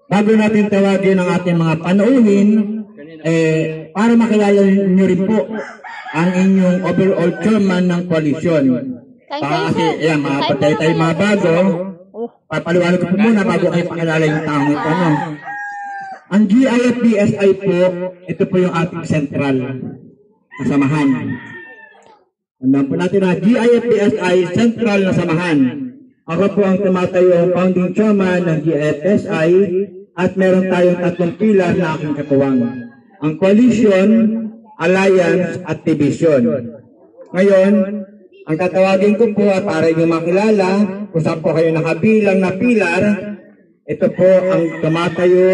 bago natin tawagin ang ating mga panauhin, para makilala nyo rin po ang inyong overall chairman ng koalisyon. Kasi yan, patay tayo mga bago, papaliwanag ko po muna bago kayo pakilala yung taong ito. No? Ang GIFPSI po, ito po yung ating sentral na samahan. Tandaan po natin na GIFPSI Central na samahan. Ako po ang tumatayong founding chairman ng GIFPSI at meron tayong 3 pilar na aking katuwang. Ang coalition, alliance at division. Ngayon, ang tatawagin ko po para inyo makilala kung saan po kayo nakabilang na pilar, ito po ang tumatayo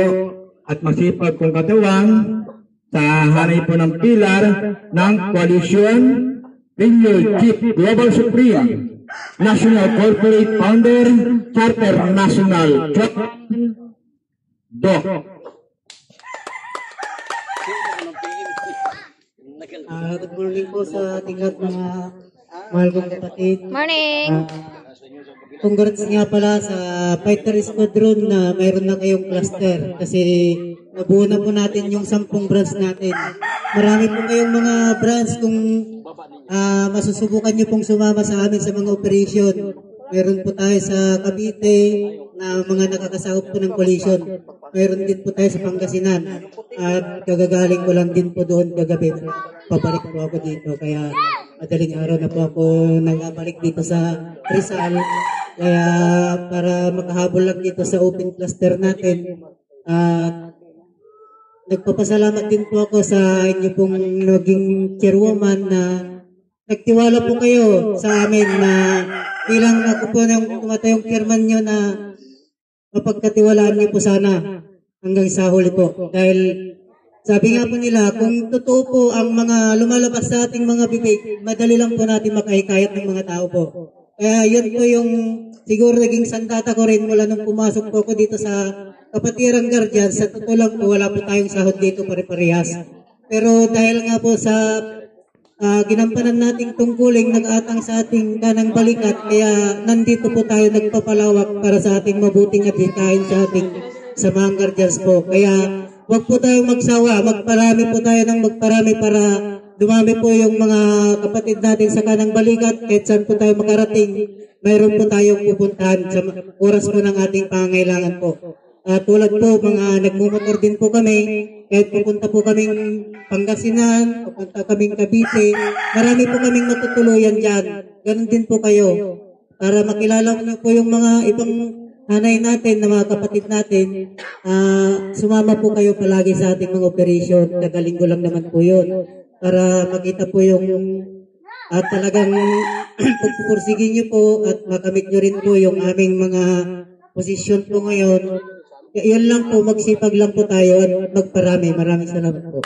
at masipag kong katuwang sa hanay po ng pilar ng coalition, Premier Chief Global Supreme, National Corporate Founder, Charter National Doc. Good morning po sa ating lahat mga mahal kong kapatid. Morning! Congrats nga pala sa Fighter Squadron na mayroon na kayong cluster kasi nabuo na po natin yung 10 branch natin. Marami po kayong mga branch kung masusubukan nyo pong sumama sa amin sa mga operation. Meron po tayo sa Cavite na mga nakakasahop po ng coalition. Meron din po tayo sa Pangasinan. At kagagaling ko lang din po doon kagabi. Pabalik po ako dito. Kaya madaling araw na po ako nagabalik dito sa Rizal. Kaya para makahabol lang dito sa open cluster natin. Nagpapasalamat din po ako sa inyo pong naging chairwoman na nagtiwala po kayo sa amin na bilang ako po ng tumatayong chairman nyo na mapagkatiwalaan niyo po sana hanggang sa huli po. Dahil sabi nga po nila, kung totoo po ang mga lumalabas sa ating mga bibig, madali lang po natin makahikayat ng mga tao po. Kaya yun po yung siguro naging sandata ko rin mula nung pumasok po ako dito sa Kapatirang Guardian. Sa totoo lang po, wala po tayong sahod dito pare-parehas. Pero dahil nga po sa ginampanan nating tungkuling nag-atang sa ating kanang balikat, kaya nandito po tayo nagpapalawak para sa ating mabuting at hikain sa ating samahang Guardians po. Kaya wag po tayong magsawa, magparami po tayo ng magparami para dumami po yung mga kapatid natin sa kanang balikat. Kahit saan po tayo makarating, mayroon po tayong pupuntahan sa oras po ng ating pangangailangan po. Tulad po, mga nagmumotor din po kami, kahit pupunta po kaming Pangasinan, pupunta kaming Cavite, marami po kaming matutuluyan dyan. Ganon din po kayo. Para makilala niyo po yung mga ibang hanay natin, na mga kapatid natin, sumama po kayo palagi sa ating mga operation. Kagalinggo lang naman po yun. Para makita po yung at talagang pagpupursigin niyo po at makamit niyo rin po yung aming mga posisyon po ngayon. Yan lang po, magsipag lang po tayo at magparami. Maraming salamat po.